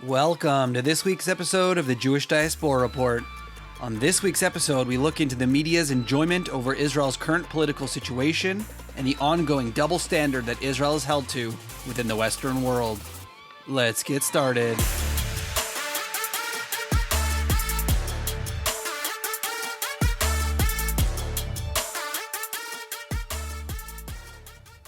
Welcome to this week's episode of the Jewish Diaspora Report. On this week's episode, we look into the media's enjoyment over Israel's current political situation and the ongoing double standard that Israel is held to within the Western world. Let's get started.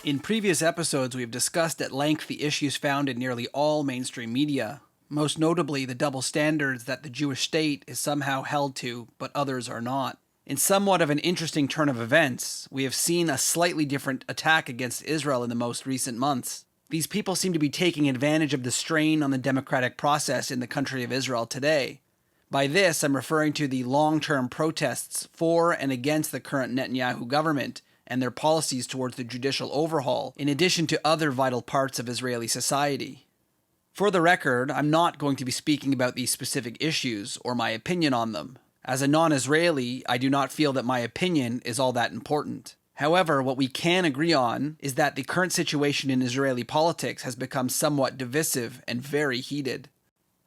In previous episodes, we've discussed at length the issues found in nearly all mainstream media, most notably the double standards that the Jewish state is somehow held to, but others are not. In somewhat of an interesting turn of events, we have seen a slightly different attack against Israel in the most recent months. These people seem to be taking advantage of the strain on the democratic process in the country of Israel today. By this, I'm referring to the long-term protests for and against the current Netanyahu government and their policies towards the judicial overhaul, in addition to other vital parts of Israeli society. For the record, I'm not going to be speaking about these specific issues or my opinion on them. As a non-Israeli, I do not feel that my opinion is all that important. However, what we can agree on is that the current situation in Israeli politics has become somewhat divisive and very heated.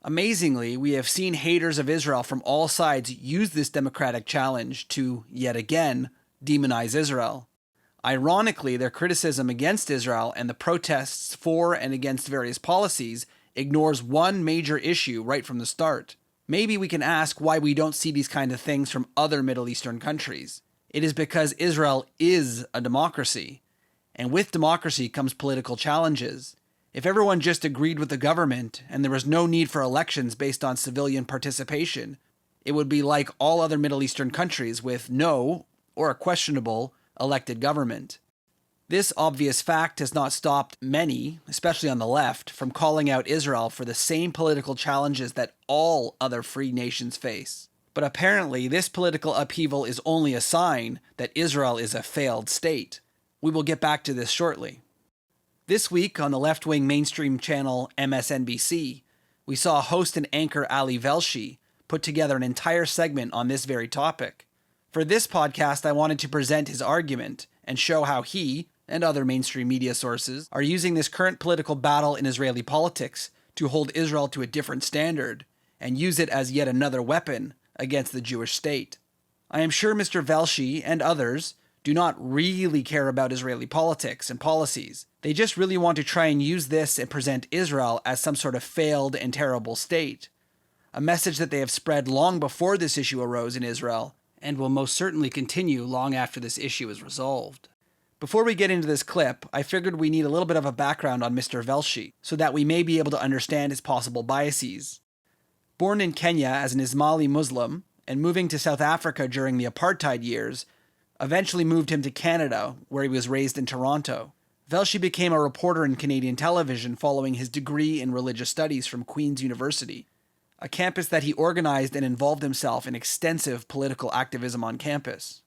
Amazingly, we have seen haters of Israel from all sides use this democratic challenge to, yet again, demonize Israel. Ironically, their criticism against Israel and the protests for and against various policies ignores one major issue right from the start. Maybe we can ask why we don't see these kind of things from other Middle Eastern countries. It is because Israel is a democracy, and with democracy comes political challenges. If everyone just agreed with the government and there was no need for elections based on civilian participation, it would be like all other Middle Eastern countries with no, or a questionable, elected government. This obvious fact has not stopped many, especially on the left, from calling out Israel for the same political challenges that all other free nations face. But apparently, this political upheaval is only a sign that Israel is a failed state. We will get back to this shortly. This week, on the left-wing mainstream channel MSNBC, we saw host and anchor Ali Velshi put together an entire segment on this very topic. For this podcast, I wanted to present his argument and show how he, and other mainstream media sources, are using this current political battle in Israeli politics to hold Israel to a different standard, and use it as yet another weapon against the Jewish state. I am sure Mr. Velshi and others do not really care about Israeli politics and policies. They just really want to try and use this and present Israel as some sort of failed and terrible state. A message that they have spread long before this issue arose in Israel, and will most certainly continue long after this issue is resolved. Before we get into this clip, I figured we need a little bit of a background on Mr. Velshi, so that we may be able to understand his possible biases. Born in Kenya as an Ismaili Muslim, and moving to South Africa during the apartheid years, eventually moved him to Canada, where he was raised in Toronto. Velshi became a reporter in Canadian television following his degree in religious studies from Queen's University, a campus that he organized and involved himself in extensive political activism on campus.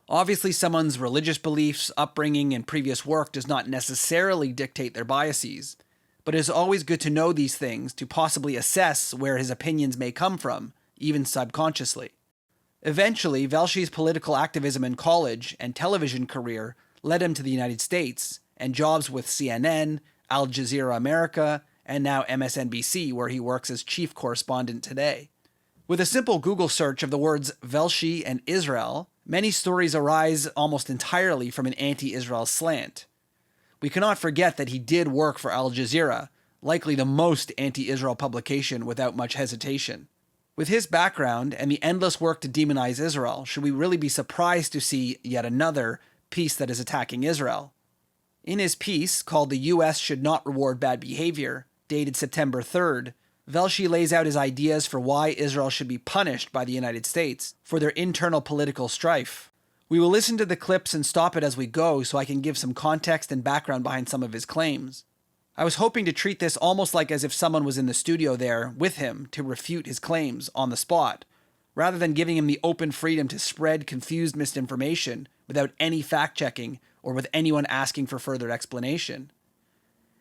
Obviously, someone's religious beliefs, upbringing, and previous work does not necessarily dictate their biases, but it is always good to know these things to possibly assess where his opinions may come from, even subconsciously. Eventually, Velshi's political activism in college and television career led him to the United States and jobs with CNN, Al Jazeera America, and now MSNBC, where he works as chief correspondent today. With a simple Google search of the words Velshi and Israel, many stories arise almost entirely from an anti-Israel slant. We cannot forget that he did work for Al Jazeera, likely the most anti-Israel publication without much hesitation. With his background and the endless work to demonize Israel, should we really be surprised to see yet another piece that is attacking Israel? In his piece, called "The U.S. Should Not Reward Bad Behavior," dated September 3rd, Velshi lays out his ideas for why Israel should be punished by the United States for their internal political strife. We will listen to the clips and stop it as we go so I can give some context and background behind some of his claims. I was hoping to treat this almost like as if someone was in the studio there with him to refute his claims on the spot, rather than giving him the open freedom to spread confused misinformation without any fact-checking or with anyone asking for further explanation.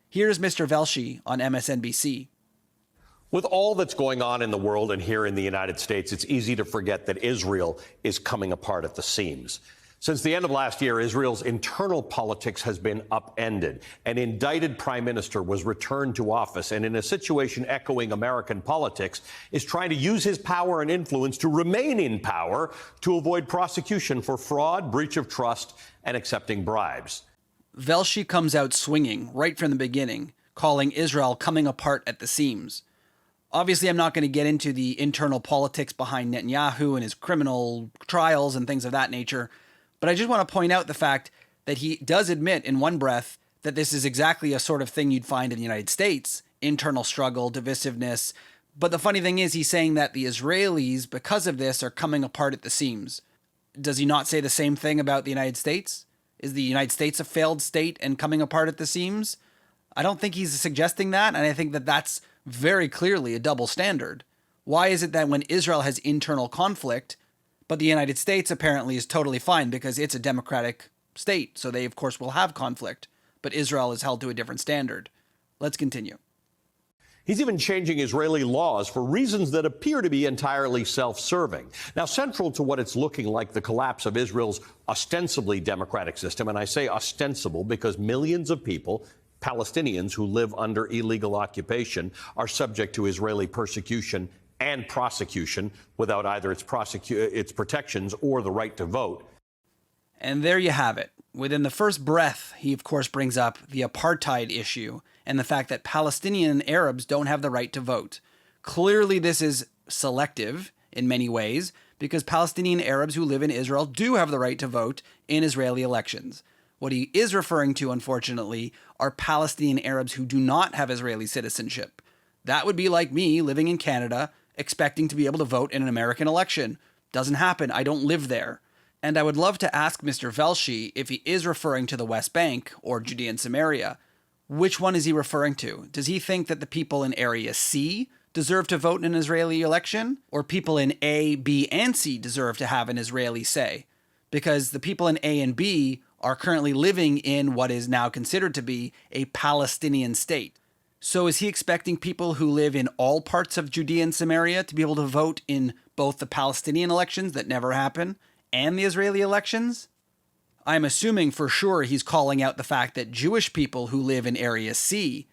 Here's Mr. Velshi on MSNBC. With all that's going on in the world and here in the United States, it's easy to forget that Israel is coming apart at the seams. Since the end of last year, Israel's internal politics has been upended. An indicted prime minister was returned to office and, in a situation echoing American politics, is trying to use his power and influence to remain in power to avoid prosecution for fraud, breach of trust, and accepting bribes. Velshi comes out swinging right from the beginning, calling Israel coming apart at the seams. Obviously, I'm not going to get into the internal politics behind Netanyahu and his criminal trials and things of that nature, but I just want to point out the fact that he does admit in one breath that this is exactly a sort of thing you'd find in the United States, internal struggle, divisiveness. But the funny thing is he's saying that the Israelis, because of this, are coming apart at the seams. Does he not say the same thing about the United States? Is the United States a failed state and coming apart at the seams? I don't think he's suggesting that, and I think that that's very clearly a double standard. Why is it that when Israel has internal conflict, but the United States apparently is totally fine because it's a democratic state, so they, of course, will have conflict, but Israel is held to a different standard? Let's continue. He's even changing Israeli laws for reasons that appear to be entirely self-serving. Now, central to what it's looking like the collapse of Israel's ostensibly democratic system, and I say ostensible because millions of people, Palestinians who live under illegal occupation, are subject to Israeli persecution and prosecution without either its protections or the right to vote. And there you have it. Within the first breath, he of course brings up the apartheid issue and the fact that Palestinian Arabs don't have the right to vote. Clearly this is selective in many ways because Palestinian Arabs who live in Israel do have the right to vote in Israeli elections. What he is referring to, unfortunately, are Palestinian Arabs who do not have Israeli citizenship. That would be like me living in Canada, expecting to be able to vote in an American election. Doesn't happen. I don't live there. And I would love to ask Mr. Velshi if he is referring to the West Bank or Judea and Samaria. Which one is he referring to? Does he think that the people in Area C deserve to vote in an Israeli election? Or people in A, B, and C deserve to have an Israeli say? Because the people in A and B are currently living in what is now considered to be a Palestinian state. So is he expecting people who live in all parts of Judea and Samaria to be able to vote in both the Palestinian elections that never happen and the Israeli elections? I'm assuming for sure he's calling out the fact that Jewish people who live in Area C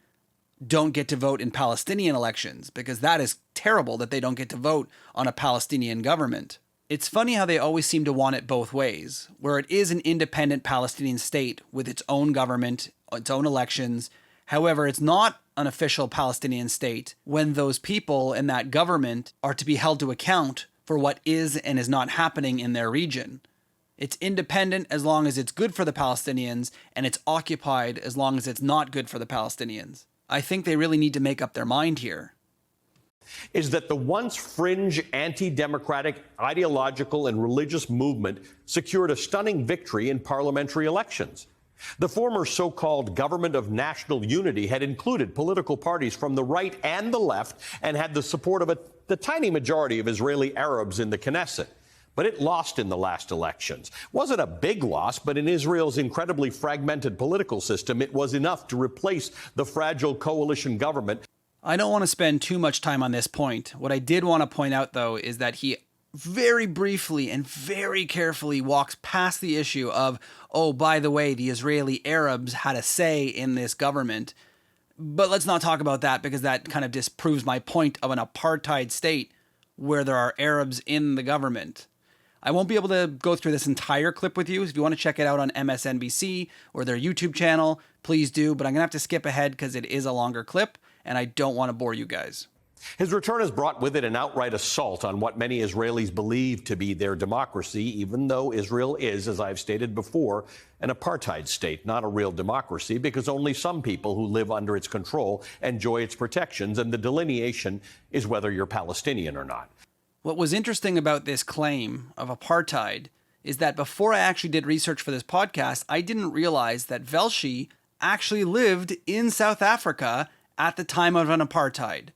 don't get to vote in Palestinian elections, because that is terrible that they don't get to vote on a Palestinian government. It's funny how they always seem to want it both ways, where it is an independent Palestinian state with its own government, its own elections. However, it's not an official Palestinian state when those people in that government are to be held to account for what is and is not happening in their region. It's independent as long as it's good for the Palestinians, and it's occupied as long as it's not good for the Palestinians. I think they really need to make up their mind here. Is that the once fringe anti-democratic ideological and religious movement secured a stunning victory in parliamentary elections. The former so-called government of national unity had included political parties from the right and the left and had the support of the tiny majority of Israeli Arabs in the Knesset. But it lost in the last elections. Wasn't a big loss, but in Israel's incredibly fragmented political system, it was enough to replace the fragile coalition government. I don't want to spend too much time on this point. What I did want to point out, though, is that he very briefly and very carefully walks past the issue of, oh, by the way, the Israeli Arabs had a say in this government. But let's not talk about that, because that kind of disproves my point of an apartheid state where there are Arabs in the government. I won't be able to go through this entire clip with you. If you want to check it out on MSNBC or their YouTube channel, please do. But I'm going to have to skip ahead because it is a longer clip, and I don't want to bore you guys. His return has brought with it an outright assault on what many Israelis believe to be their democracy, even though Israel is, as I've stated before, an apartheid state, not a real democracy, because only some people who live under its control enjoy its protections, and the delineation is whether you're Palestinian or not. What was interesting about this claim of apartheid is that before I actually did research for this podcast, I didn't realize that Velshi actually lived in South Africa at the time of an apartheid.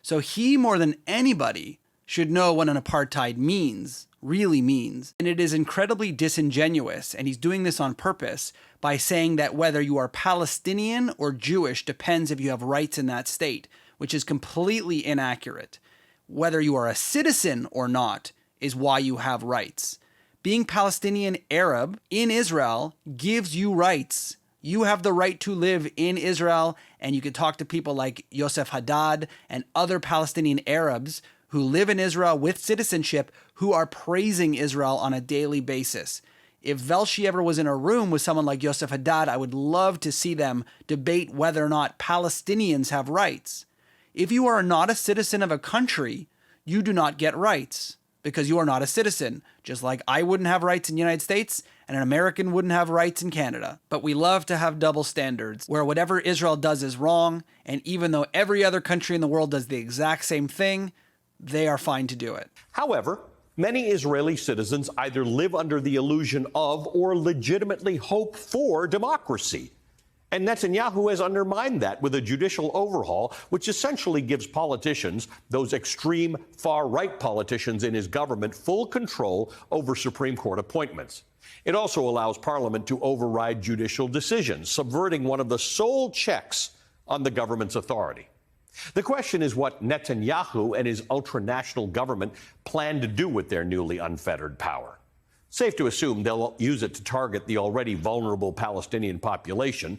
So he, more than anybody, should know what an apartheid means, really means. And it is incredibly disingenuous, and he's doing this on purpose, by saying that whether you are Palestinian or Jewish depends if you have rights in that state, which is completely inaccurate. Whether you are a citizen or not is why you have rights. Being Palestinian Arab in Israel gives you rights. You have the right to live in Israel, and you can talk to people like Yosef Haddad and other Palestinian Arabs who live in Israel with citizenship who are praising Israel on a daily basis. If Velshi ever was in a room with someone like Yosef Haddad, I would love to see them debate whether or not Palestinians have rights. If you are not a citizen of a country, you do not get rights because you are not a citizen, just like I wouldn't have rights in the United States and an American wouldn't have rights in Canada. But we love to have double standards where whatever Israel does is wrong, and even though every other country in the world does the exact same thing, they are fine to do it. However, many Israeli citizens either live under the illusion of or legitimately hope for democracy. And Netanyahu has undermined that with a judicial overhaul, which essentially gives politicians, those extreme far-right politicians in his government, full control over Supreme Court appointments. It also allows Parliament to override judicial decisions, subverting one of the sole checks on the government's authority. The question is what Netanyahu and his ultranational government plan to do with their newly unfettered power. Safe to assume they'll use it to target the already vulnerable Palestinian population.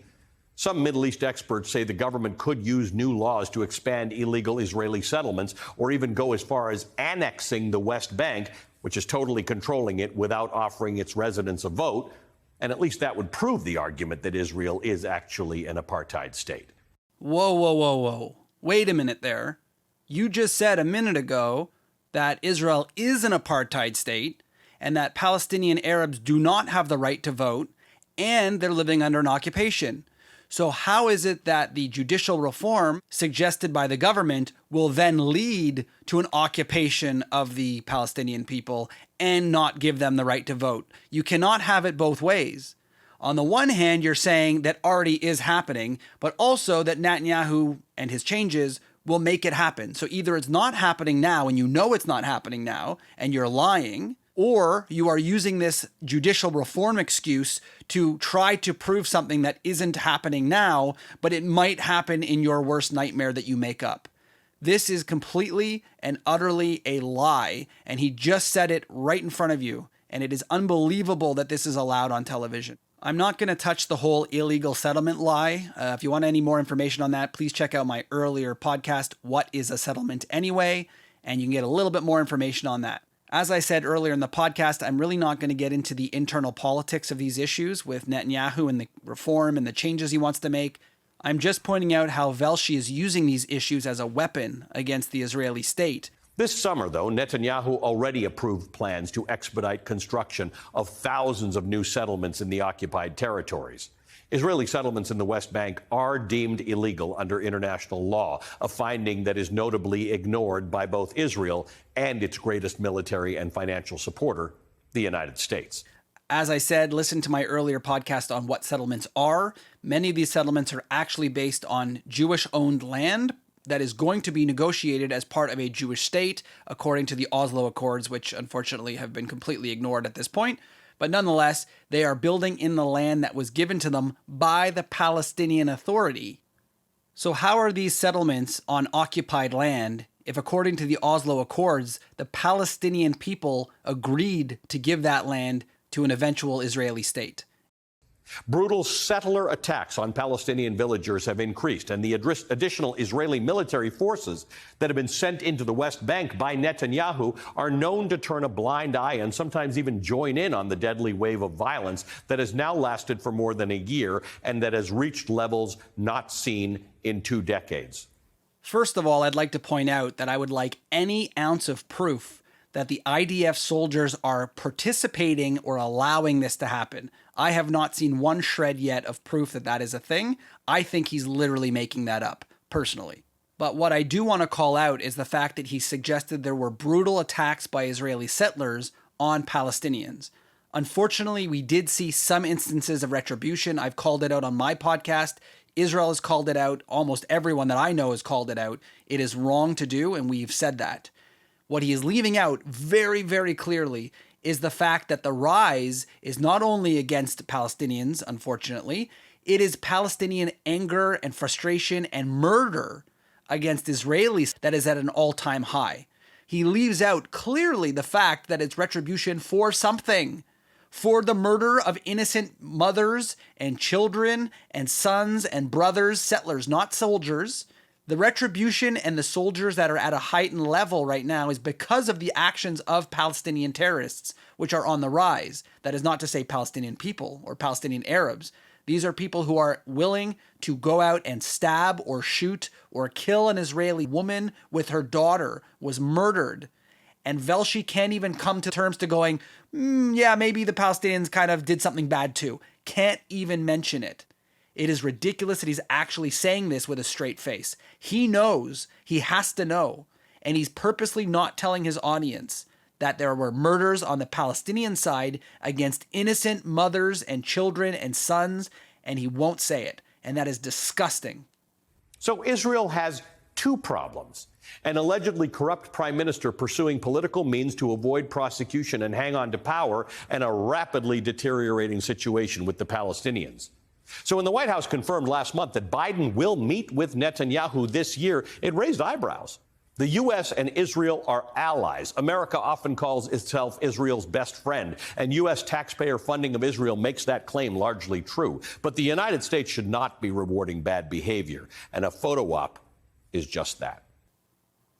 Some Middle East experts say the government could use new laws to expand illegal Israeli settlements or even go as far as annexing the West Bank, which is totally controlling it without offering its residents a vote. And at least that would prove the argument that Israel is actually an apartheid state. Whoa, whoa, whoa, whoa. Wait a minute there. You just said a minute ago that Israel is an apartheid state and that Palestinian Arabs do not have the right to vote and they're living under an occupation. So how is it that the judicial reform suggested by the government will then lead to an occupation of the Palestinian people and not give them the right to vote? You cannot have it both ways. On the one hand, you're saying that already is happening, but also that Netanyahu and his changes will make it happen. So either it's not happening now and you know it's not happening now and you're lying, or you are using this judicial reform excuse to try to prove something that isn't happening now, but it might happen in your worst nightmare that you make up. This is completely and utterly a lie, and he just said it right in front of you, and it is unbelievable that this is allowed on television. I'm not going to touch the whole illegal settlement lie. If you want any more information on that, please check out my earlier podcast, What is a Settlement Anyway? And you can get a little bit more information on that. As I said earlier in the podcast, I'm really not going to get into the internal politics of these issues with Netanyahu and the reform and the changes he wants to make. I'm just pointing out how Velshi is using these issues as a weapon against the Israeli state. This summer, though, Netanyahu already approved plans to expedite construction of thousands of new settlements in the occupied territories. Israeli settlements in the West Bank are deemed illegal under international law, a finding that is notably ignored by both Israel and its greatest military and financial supporter, the United States. As I said, listen to my earlier podcast on what settlements are. Many of these settlements are actually based on Jewish-owned land that is going to be negotiated as part of a Jewish state, according to the Oslo Accords, which unfortunately have been completely ignored at this point. But nonetheless, they are building in the land that was given to them by the Palestinian Authority. So how are these settlements on occupied land if, according to the Oslo Accords, the Palestinian people agreed to give that land to an eventual Israeli state? Brutal settler attacks on Palestinian villagers have increased, and the additional Israeli military forces that have been sent into the West Bank by Netanyahu are known to turn a blind eye and sometimes even join in on the deadly wave of violence that has now lasted for more than a year and that has reached levels not seen in 2 decades. First of all, I'd like to point out that I would like any ounce of proof that the IDF soldiers are participating or allowing this to happen. I have not seen one shred yet of proof that that is a thing. I think he's literally making that up, personally. But what I do want to call out is the fact that he suggested there were brutal attacks by Israeli settlers on Palestinians. Unfortunately, we did see some instances of retribution. I've called it out on my podcast. Israel has called it out. Almost everyone that I know has called it out. It is wrong to do, and we've said that. What he is leaving out very, very clearly is the fact that the rise is not only against Palestinians, unfortunately, it is Palestinian anger and frustration and murder against Israelis that is at an all-time high. He leaves out clearly the fact that it's retribution for something. For the murder of innocent mothers and children and sons and brothers, settlers, not soldiers. The retribution and the soldiers that are at a heightened level right now is because of the actions of Palestinian terrorists, which are on the rise. That is not to say Palestinian people or Palestinian Arabs. These are people who are willing to go out and stab or shoot or kill an Israeli woman with her daughter was murdered. And Velshi can't even come to terms to going, yeah, maybe the Palestinians kind of did something bad too. Can't even mention it. It is ridiculous that he's actually saying this with a straight face. He knows, he has to know, and he's purposely not telling his audience that there were murders on the Palestinian side against innocent mothers and children and sons, and he won't say it. And that is disgusting. So Israel has two problems: an allegedly corrupt prime minister pursuing political means to avoid prosecution and hang on to power, and a rapidly deteriorating situation with the Palestinians. So when the White House confirmed last month that Biden will meet with Netanyahu this year, it raised eyebrows. The U.S. and Israel are allies. America often calls itself Israel's best friend, and U.S. taxpayer funding of Israel makes that claim largely true. But the United States should not be rewarding bad behavior, and a photo op is just that.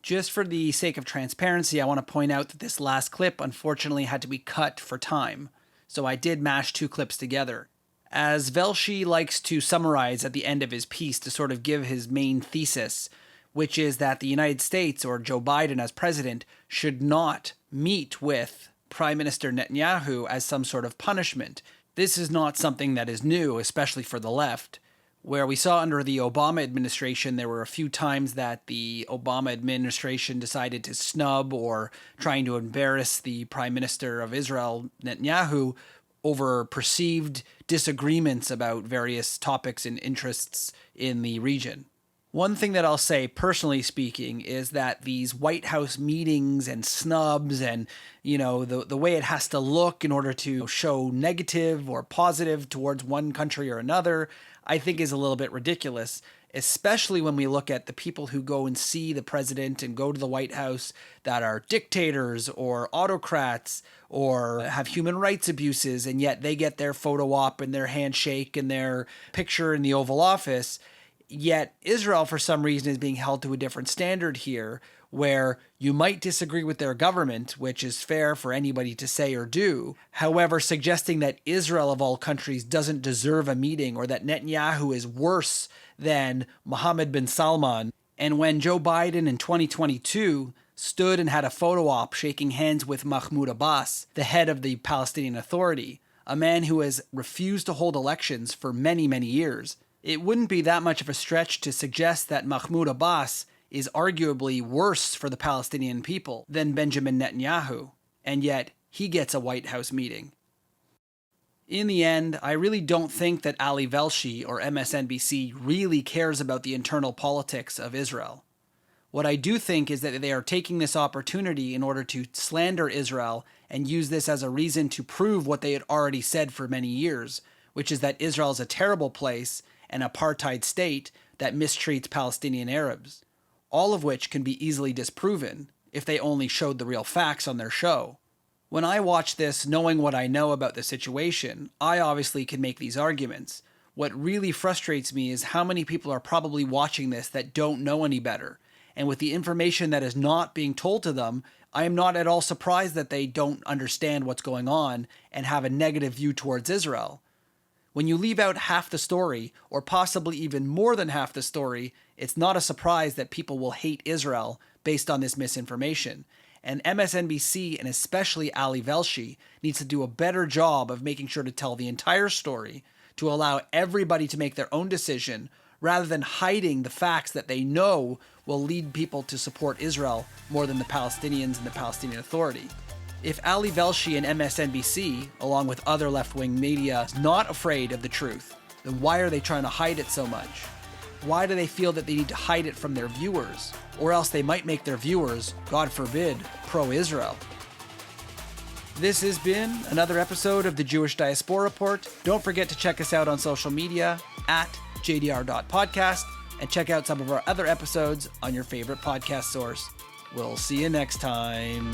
Just for the sake of transparency, I want to point out that this last clip unfortunately had to be cut for time, so I did mash two clips together. As Velshi likes to summarize at the end of his piece to sort of give his main thesis, which is that the United States, or Joe Biden as president, should not meet with Prime Minister Netanyahu as some sort of punishment. This is not something that is new, especially for the left. Where we saw under the Obama administration, there were a few times that the Obama administration decided to snub or trying to embarrass the Prime Minister of Israel, Netanyahu, over perceived disagreements about various topics and interests in the region. One thing that I'll say, personally speaking, is that these White House meetings and snubs and, the way it has to look in order to show negative or positive towards one country or another, I think is a little bit ridiculous, especially when we look at the people who go and see the president and go to the White House that are dictators or autocrats or have human rights abuses, and yet they get their photo op and their handshake and their picture in the Oval Office. Yet Israel, for some reason, is being held to a different standard here, where you might disagree with their government, which is fair for anybody to say or do. However, suggesting that Israel, of all countries, doesn't deserve a meeting, or that Netanyahu is worse than Mohammed bin Salman. And when Joe Biden in 2022 stood and had a photo op shaking hands with Mahmoud Abbas, the head of the Palestinian Authority, a man who has refused to hold elections for many, many years, it wouldn't be that much of a stretch to suggest that Mahmoud Abbas is arguably worse for the Palestinian people than Benjamin Netanyahu, and yet he gets a White House meeting. In the end, I really don't think that Ali Velshi or MSNBC really cares about the internal politics of Israel. What I do think is that they are taking this opportunity in order to slander Israel and use this as a reason to prove what they had already said for many years, which is that Israel is a terrible place, an apartheid state that mistreats Palestinian Arabs, all of which can be easily disproven if they only showed the real facts on their show. When I watch this, knowing what I know about the situation, I obviously can make these arguments. What really frustrates me is how many people are probably watching this that don't know any better. And with the information that is not being told to them, I am not at all surprised that they don't understand what's going on and have a negative view towards Israel. When you leave out half the story, or possibly even more than half the story, it's not a surprise that people will hate Israel based on this misinformation. And MSNBC, and especially Ali Velshi, needs to do a better job of making sure to tell the entire story, to allow everybody to make their own decision, rather than hiding the facts that they know will lead people to support Israel more than the Palestinians and the Palestinian Authority. If Ali Velshi and MSNBC, along with other left-wing media, is not afraid of the truth, then why are they trying to hide it so much? Why do they feel that they need to hide it from their viewers? Or else they might make their viewers, God forbid, pro-Israel. This has been another episode of the Jewish Diaspora Report. Don't forget to check us out on social media at jdr.podcast and check out some of our other episodes on your favorite podcast source. We'll see you next time.